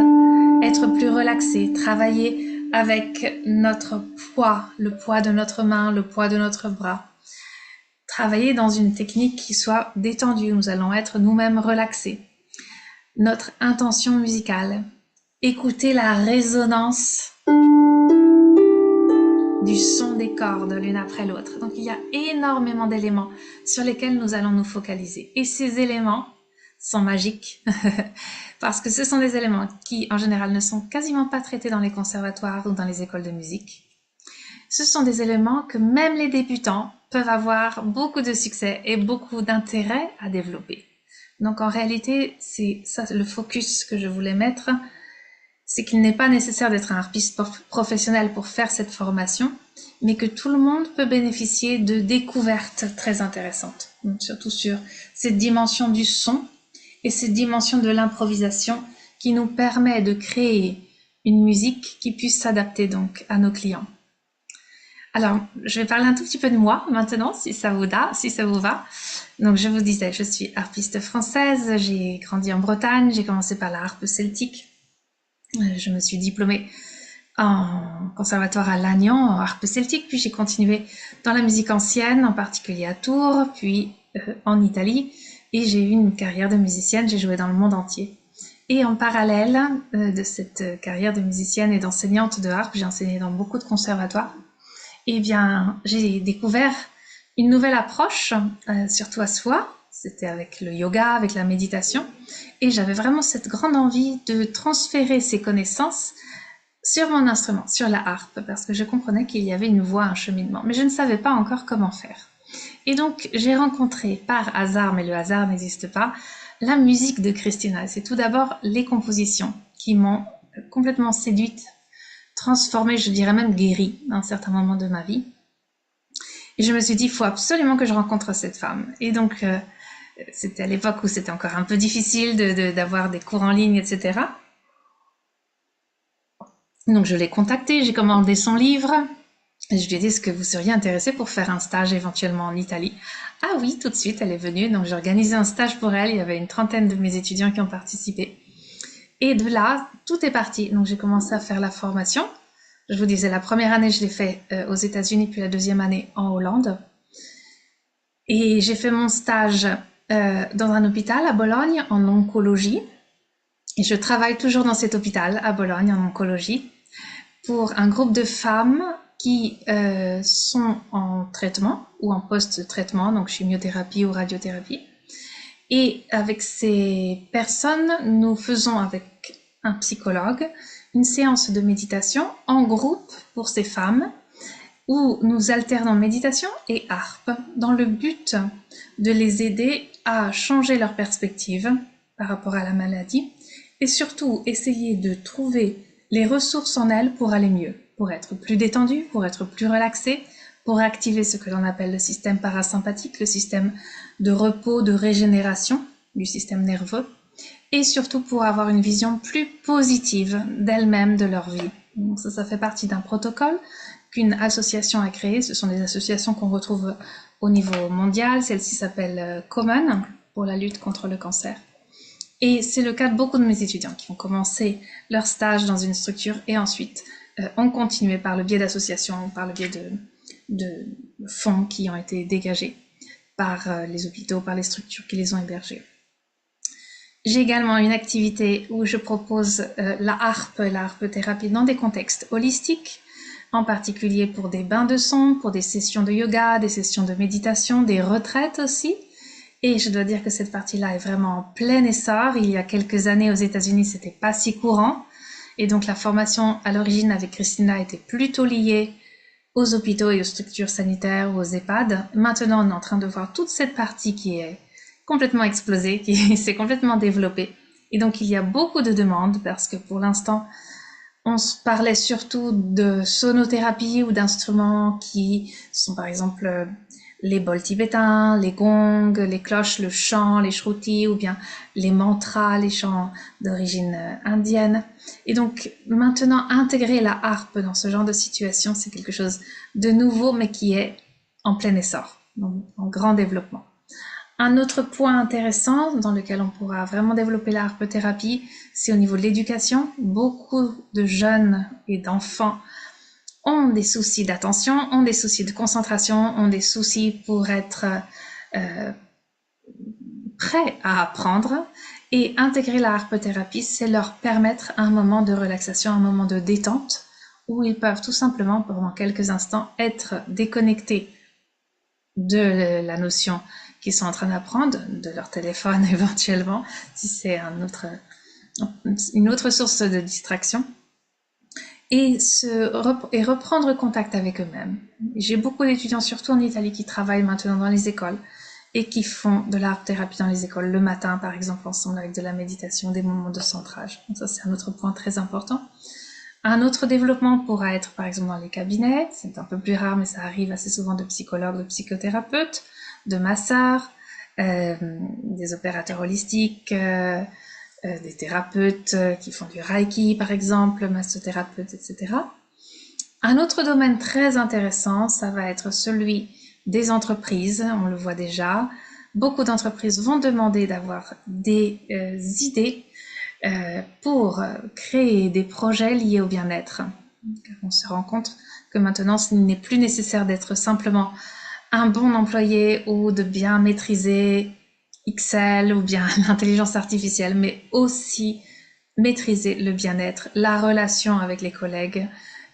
être plus relaxé, travailler avec notre poids, le poids de notre main, le poids de notre bras. Travailler dans une technique qui soit détendue, nous allons être nous-mêmes relaxés. Notre intention musicale, écouter la résonance du son des cordes l'une après l'autre. Donc il y a énormément d'éléments sur lesquels nous allons nous focaliser. Et ces éléments sont magiques parce que ce sont des éléments qui en général ne sont quasiment pas traités dans les conservatoires ou dans les écoles de musique. Ce sont des éléments que même les débutants peuvent avoir beaucoup de succès et beaucoup d'intérêt à développer. Donc en réalité, c'est ça le focus que je voulais mettre, c'est qu'il n'est pas nécessaire d'être un harpiste professionnel pour faire cette formation, mais que tout le monde peut bénéficier de découvertes très intéressantes, surtout sur cette dimension du son et cette dimension de l'improvisation qui nous permet de créer une musique qui puisse s'adapter donc à nos clients. Alors, je vais parler un tout petit peu de moi maintenant, si ça vous va. Donc, je vous disais, je suis harpiste française, j'ai grandi en Bretagne, j'ai commencé par la harpe celtique. Je me suis diplômée en conservatoire à Lannion, en harpe celtique, puis j'ai continué dans la musique ancienne, en particulier à Tours, puis en Italie, et j'ai eu une carrière de musicienne, j'ai joué dans le monde entier. Et en parallèle de cette carrière de musicienne et d'enseignante de harpe, j'ai enseigné dans beaucoup de conservatoires. Eh bien, j'ai découvert une nouvelle approche, surtout à soi. C'était avec le yoga, avec la méditation. Et j'avais vraiment cette grande envie de transférer ces connaissances sur mon instrument, sur la harpe, parce que je comprenais qu'il y avait une voie, un cheminement. Mais je ne savais pas encore comment faire. Et donc, j'ai rencontré par hasard, mais le hasard n'existe pas, la musique de Christina. C'est tout d'abord les compositions qui m'ont complètement séduite, transformée, je dirais même guérie à un certain moment de ma vie. Et je me suis dit, il faut absolument que je rencontre cette femme. Et donc, c'était à l'époque où c'était encore un peu difficile d'avoir des cours en ligne, etc. Donc, je l'ai contactée, j'ai commandé son livre. Et je lui ai dit, est-ce que vous seriez intéressé pour faire un stage éventuellement en Italie? Ah oui, tout de suite, elle est venue. Donc, j'ai organisé un stage pour elle. Il y avait une trentaine de mes étudiants qui ont participé. Et de là, tout est parti. Donc, j'ai commencé à faire la formation. Je vous disais, la première année, je l'ai fait aux États-Unis, puis la deuxième année en Hollande. Et j'ai fait mon stage dans un hôpital à Bologne en oncologie. Et je travaille toujours dans cet hôpital à Bologne en oncologie pour un groupe de femmes qui sont en traitement ou en post-traitement, donc chimiothérapie ou radiothérapie. Et avec ces personnes, nous faisons avec un psychologue une séance de méditation en groupe pour ces femmes où nous alternons méditation et harpe dans le but de les aider à changer leur perspective par rapport à la maladie et surtout essayer de trouver les ressources en elles pour aller mieux, pour être plus détendu, pour être plus relaxé, pour activer ce que l'on appelle le système parasympathique, le système de repos, de régénération du système nerveux, et surtout pour avoir une vision plus positive d'elles-mêmes, de leur vie. Donc ça fait partie d'un protocole qu'une association a créé. Ce sont des associations qu'on retrouve au niveau mondial. Celle-ci s'appelle Common, pour la lutte contre le cancer. Et c'est le cas de beaucoup de mes étudiants qui ont commencé leur stage dans une structure et ensuite ont continué par le biais d'associations, par le biais de fonds qui ont été dégagés par les hôpitaux, par les structures qui les ont hébergés. J'ai également une activité où je propose la harpe thérapie dans des contextes holistiques. en particulier pour des bains de son, pour des sessions de yoga, des sessions de méditation, des retraites aussi. Et je dois dire que cette partie-là est vraiment en plein essor. Il y a quelques années aux États-Unis, c'était pas si courant. Et donc la formation à l'origine avec Christina était plutôt liée aux hôpitaux et aux structures sanitaires ou aux EHPAD. Maintenant, on est en train de voir toute cette partie qui est complètement explosée, qui s'est complètement développée. Et donc il y a beaucoup de demandes parce que pour l'instant, on se parlait surtout de sonothérapie ou d'instruments qui sont par exemple les bols tibétains, les gongs, les cloches, le chant, les shrutis ou bien les mantras, les chants d'origine indienne. Et donc maintenant intégrer la harpe dans ce genre de situation, c'est quelque chose de nouveau mais qui est en plein essor, donc en grand développement. Un autre point intéressant dans lequel on pourra vraiment développer la harpe-thérapie, c'est au niveau de l'éducation. Beaucoup de jeunes et d'enfants ont des soucis d'attention, ont des soucis de concentration, ont des soucis pour être prêts à apprendre. Et intégrer la harpe-thérapie, c'est leur permettre un moment de relaxation, un moment de détente, où ils peuvent tout simplement, pendant quelques instants, être déconnectés de la notion qu'ils sont en train d'apprendre, de leur téléphone éventuellement, si c'est une autre source de distraction, et reprendre contact avec eux-mêmes. J'ai beaucoup d'étudiants, surtout en Italie, qui travaillent maintenant dans les écoles et qui font de l'art-thérapie dans les écoles le matin, par exemple, ensemble avec de la méditation, des moments de centrage. Donc ça, c'est un autre point très important. Un autre développement pourra être, par exemple, dans les cabinets. C'est un peu plus rare, mais ça arrive assez souvent de psychologues, de psychothérapeutes, de masseurs, des opérateurs holistiques, des thérapeutes qui font du reiki, par exemple, massothérapeutes, etc. Un autre domaine très intéressant, ça va être celui des entreprises. On le voit déjà. Beaucoup d'entreprises vont demander d'avoir des idées pour créer des projets liés au bien-être. On se rend compte que maintenant, ce n'est plus nécessaire d'être simplement un bon employé ou de bien maîtriser Excel ou bien l'intelligence artificielle, mais aussi maîtriser le bien-être, la relation avec les collègues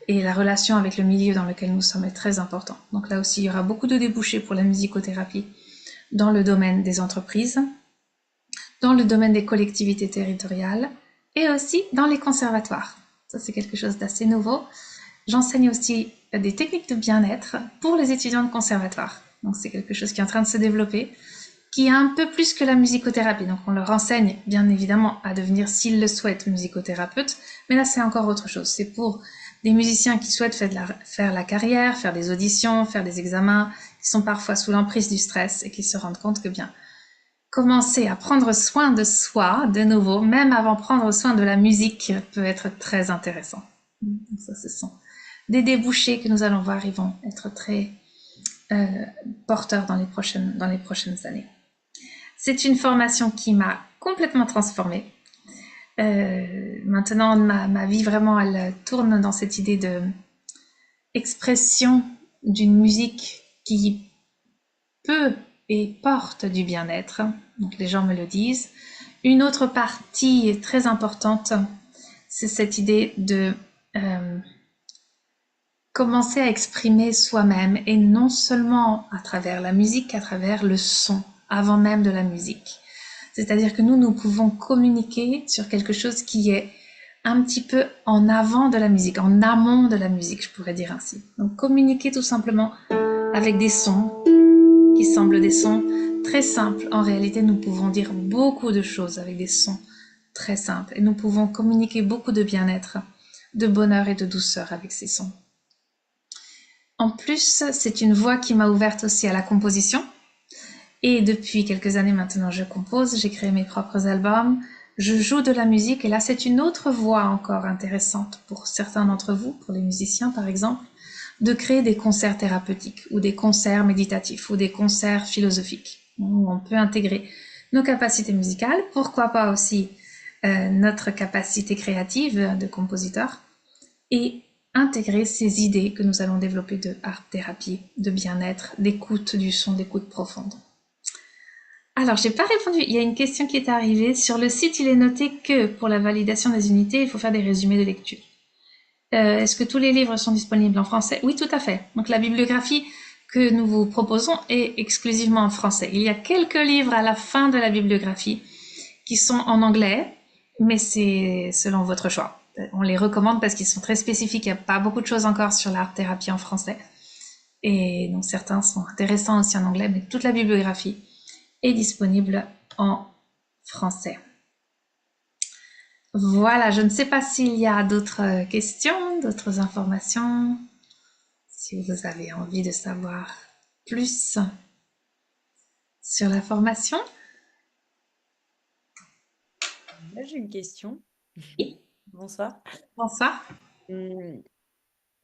et la relation avec le milieu dans lequel nous sommes est très important. Donc là aussi, il y aura beaucoup de débouchés pour la musicothérapie dans le domaine des entreprises, dans le domaine des collectivités territoriales et aussi dans les conservatoires. Ça, c'est quelque chose d'assez nouveau. J'enseigne aussi des techniques de bien-être pour les étudiants de conservatoire. Donc c'est quelque chose qui est en train de se développer, qui est un peu plus que la musicothérapie. Donc on leur enseigne bien évidemment à devenir, s'ils le souhaitent, musicothérapeute, mais là c'est encore autre chose. C'est pour des musiciens qui souhaitent faire la carrière, faire des auditions, faire des examens, qui sont parfois sous l'emprise du stress et qui se rendent compte que bien, commencer à prendre soin de soi, de nouveau, même avant de prendre soin de la musique, peut être très intéressant. Donc ça, ce sont des débouchés que nous allons voir, ils vont être très porteurs dans les prochaines années. C'est une formation qui m'a complètement transformée. Maintenant, ma vie vraiment, elle tourne dans cette idée de expression d'une musique qui peut et porte du bien-être. Donc les gens me le disent. Une autre partie très importante, c'est cette idée de commencer à exprimer soi-même, et non seulement à travers la musique, à travers le son, avant même de la musique. C'est-à-dire que nous pouvons communiquer sur quelque chose qui est un petit peu en avant de la musique, en amont de la musique, je pourrais dire ainsi. Donc communiquer tout simplement avec des sons qui semblent des sons très simples. En réalité, nous pouvons dire beaucoup de choses avec des sons très simples, et nous pouvons communiquer beaucoup de bien-être, de bonheur et de douceur avec ces sons. En plus, c'est une voie qui m'a ouverte aussi à la composition. Et depuis quelques années maintenant, je compose, j'ai créé mes propres albums, je joue de la musique, et là c'est une autre voie encore intéressante pour certains d'entre vous, pour les musiciens par exemple, de créer des concerts thérapeutiques, ou des concerts méditatifs, ou des concerts philosophiques, où on peut intégrer nos capacités musicales, pourquoi pas aussi notre capacité créative de compositeur, et intégrer ces idées que nous allons développer de art-thérapie, de bien-être, d'écoute du son, d'écoute profonde. Alors, j'ai pas répondu. Il y a une question qui est arrivée. Sur le site, il est noté que pour la validation des unités, il faut faire des résumés de lecture. Est-ce que tous les livres sont disponibles en français? Oui, tout à fait. Donc la bibliographie que nous vous proposons est exclusivement en français. Il y a quelques livres à la fin de la bibliographie qui sont en anglais, mais c'est selon votre choix. On les recommande parce qu'ils sont très spécifiques. Il n'y a pas beaucoup de choses encore sur l'art-thérapie en français. Et donc certains sont intéressants aussi en anglais, mais toute la bibliographie est disponible en français. Voilà, je ne sais pas s'il y a d'autres questions, d'autres informations, si vous avez envie de savoir plus sur la formation. Là, j'ai une question. Oui, Bonsoir. bonsoir. Hum,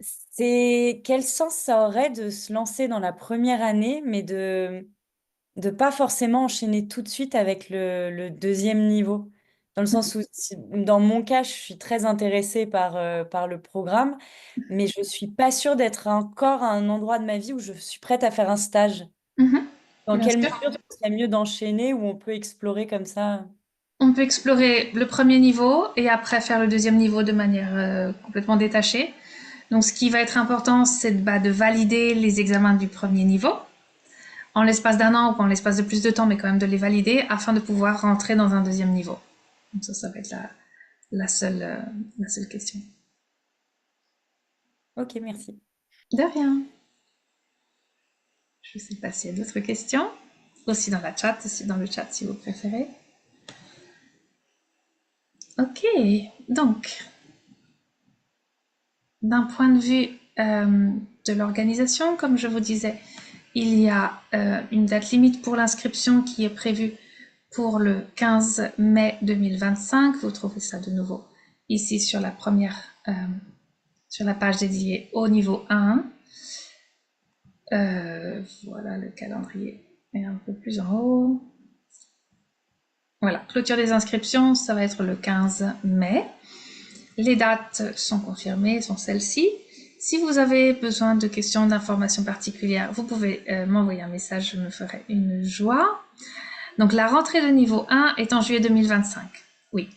C'est quel sens ça aurait de se lancer dans la première année, mais de pas forcément enchaîner tout de suite avec le deuxième niveau? Dans le sens où, dans mon cas, je suis très intéressée par le programme, mais je suis pas sûre d'être encore à un endroit de ma vie où je suis prête à faire un stage. Mhm, Dans bien quelle sûr. mesure ce serait mieux d'enchaîner ou on peut explorer comme ça? On peut explorer le premier niveau et après faire le deuxième niveau de manière complètement détachée. Donc ce qui va être important, c'est de valider les examens du premier niveau en l'espace d'un an ou en l'espace de plus de temps, mais quand même de les valider afin de pouvoir rentrer dans un deuxième niveau. Donc ça va être la seule question. Ok, merci. De rien. Je ne sais pas s'il y a d'autres questions. Aussi dans le chat si vous préférez. Ok, donc d'un point de vue de l'organisation, comme je vous disais, il y a une date limite pour l'inscription qui est prévue pour le 15 mai 2025. Vous trouvez ça de nouveau ici sur la sur la page dédiée au niveau 1. Voilà, le calendrier est un peu plus en haut. Voilà, clôture des inscriptions, ça va être le 15 mai. Les dates sont confirmées, sont celles-ci. Si vous avez besoin de questions, d'informations particulières, vous pouvez m'envoyer un message, je me ferai une joie. Donc la rentrée de niveau 1 est en juillet 2025. Oui.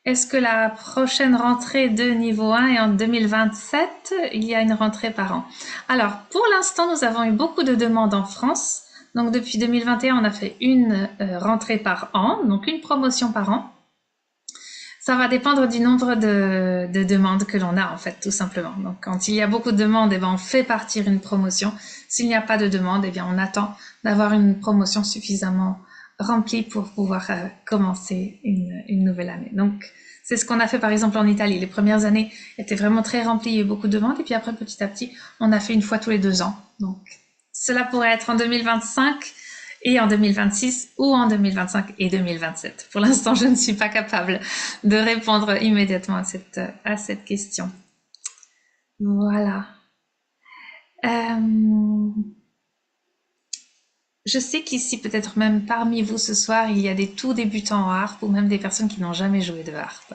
Est-ce que la prochaine rentrée de niveau 1 est en 2027? Il y a une rentrée par an. Alors, pour l'instant, nous avons eu beaucoup de demandes en France. Donc depuis 2021, on a fait une rentrée par an, donc une promotion par an. Ça va dépendre du nombre de demandes que l'on a, en fait, tout simplement. Donc, quand il y a beaucoup de demandes, eh ben, on fait partir une promotion. S'il n'y a pas de demande, eh bien, on attend d'avoir une promotion suffisamment remplie pour pouvoir commencer une nouvelle année. Donc, c'est ce qu'on a fait, par exemple, en Italie. Les premières années étaient vraiment très remplies, il y a eu beaucoup de demandes. Et puis après, petit à petit, on a fait une fois tous les 2 ans. Donc, cela pourrait être en 2025 et en 2026 ou en 2025 et 2027. Pour l'instant, je ne suis pas capable de répondre immédiatement à cette question. Voilà. Euh, je sais qu'ici, peut-être même parmi vous ce soir, il y a des tout débutants en harpe ou même des personnes qui n'ont jamais joué de harpe.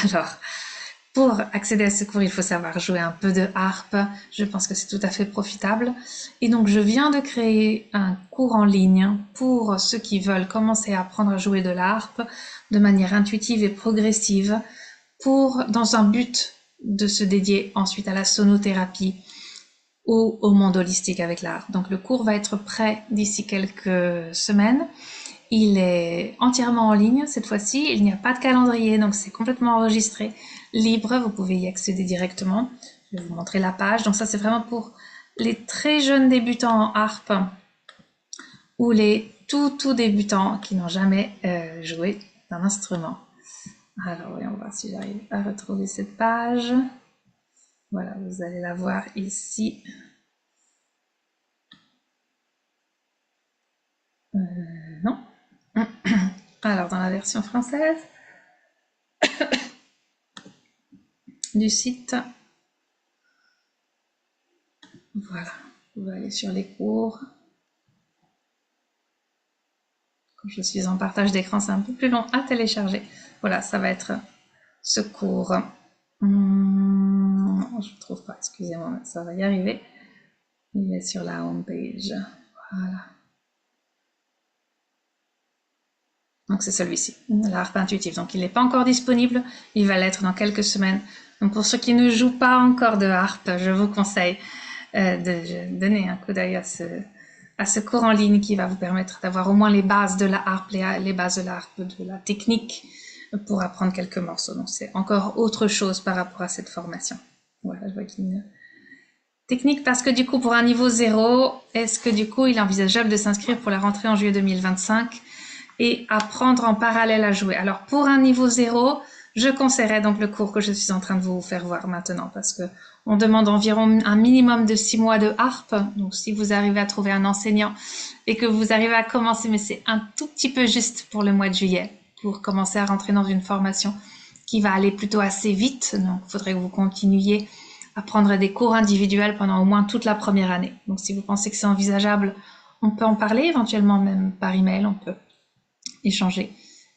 Alors, pour accéder à ce cours, il faut savoir jouer un peu de harpe. Je pense que c'est tout à fait profitable. Et donc, je viens de créer un cours en ligne pour ceux qui veulent commencer à apprendre à jouer de la harpe de manière intuitive et progressive dans un but de se dédier ensuite à la sonothérapie ou au monde holistique avec l'art. Donc, le cours va être prêt d'ici quelques semaines. Il est entièrement en ligne cette fois-ci, il n'y a pas de calendrier, donc c'est complètement enregistré, libre, vous pouvez y accéder directement. Je vais vous montrer la page. Donc ça, c'est vraiment pour les très jeunes débutants en harpe ou les tout débutants qui n'ont jamais joué d'un instrument. Alors, voyons voir si j'arrive à retrouver cette page. Voilà, vous allez la voir ici. Non. Alors, dans la version française du site, voilà, vous allez sur les cours. Quand je suis en partage d'écran, c'est un peu plus long à télécharger. Voilà, ça va être ce cours. Je ne trouve pas, excusez-moi, ça va y arriver. Il est sur la home page. Voilà. Donc c'est celui-ci, la harpe intuitive. Donc il n'est pas encore disponible, il va l'être dans quelques semaines. Donc pour ceux qui ne jouent pas encore de harpe, je vous conseille de donner un coup d'œil à ce cours en ligne qui va vous permettre d'avoir au moins les bases de la harpe, les bases de la harpe, de la technique pour apprendre quelques morceaux. Donc c'est encore autre chose par rapport à cette formation. Voilà, je vois qu'il y a une technique parce que du coup pour un niveau 0, est-ce que du coup il est envisageable de s'inscrire pour la rentrée en juillet 2025 et apprendre en parallèle à jouer? Alors pour un niveau 0, je conseillerais donc le cours que je suis en train de vous faire voir maintenant parce que on demande environ un minimum de 6 mois de harpe. Donc si vous arrivez à trouver un enseignant et que vous arrivez à commencer, mais c'est un tout petit peu juste pour le mois de juillet, pour commencer à rentrer dans une formation qui va aller plutôt assez vite. Donc il faudrait que vous continuiez à prendre des cours individuels pendant au moins toute la première année. Donc si vous pensez que c'est envisageable, on peut en parler, éventuellement même par email, on peut échanger.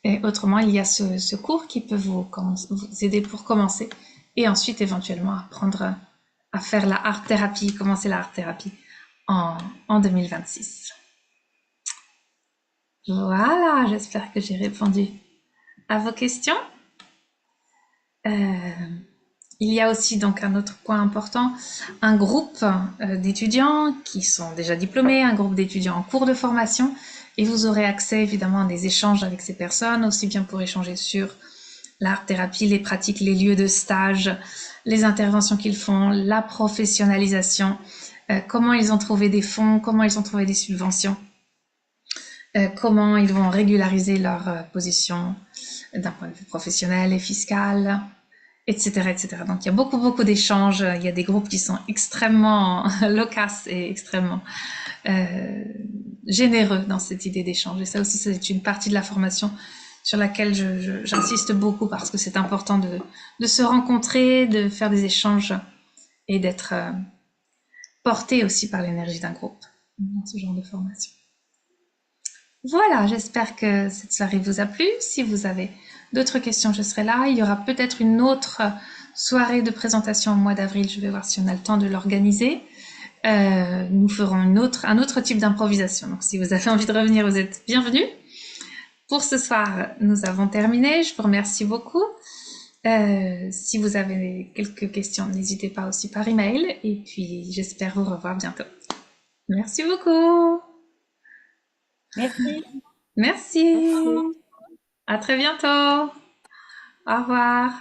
Et autrement, il y a ce cours qui peut vous aider pour commencer et ensuite éventuellement apprendre à faire la art thérapie, commencer la art thérapie en 2026. Voilà, j'espère que j'ai répondu à vos questions. Il y a aussi donc un autre point important, un groupe d'étudiants qui sont déjà diplômés, un groupe d'étudiants en cours de formation, et vous aurez accès évidemment à des échanges avec ces personnes, aussi bien pour échanger sur l'art-thérapie, les pratiques, les lieux de stage, les interventions qu'ils font, la professionnalisation, comment ils ont trouvé des fonds, comment ils ont trouvé des subventions, comment ils vont régulariser leur position d'un point de vue professionnel et fiscal, etc., etc. Donc il y a beaucoup d'échanges. Il y a des groupes qui sont extrêmement loquaces et extrêmement généreux dans cette idée d'échange. Et ça aussi, c'est une partie de la formation sur laquelle j'insiste beaucoup parce que c'est important de se rencontrer, de faire des échanges et d'être porté aussi par l'énergie d'un groupe dans ce genre de formation. Voilà, j'espère que cette soirée vous a plu. Si vous avez d'autres questions, je serai là. Il y aura peut-être une autre soirée de présentation au mois d'avril. Je vais voir si on a le temps de l'organiser. Nous ferons un autre type d'improvisation. Donc si vous avez envie de revenir, vous êtes bienvenus. Pour ce soir, nous avons terminé. Je vous remercie beaucoup. Si vous avez quelques questions, n'hésitez pas aussi par email. Et puis, j'espère vous revoir bientôt. Merci beaucoup. Merci. Merci. À très bientôt. Au revoir.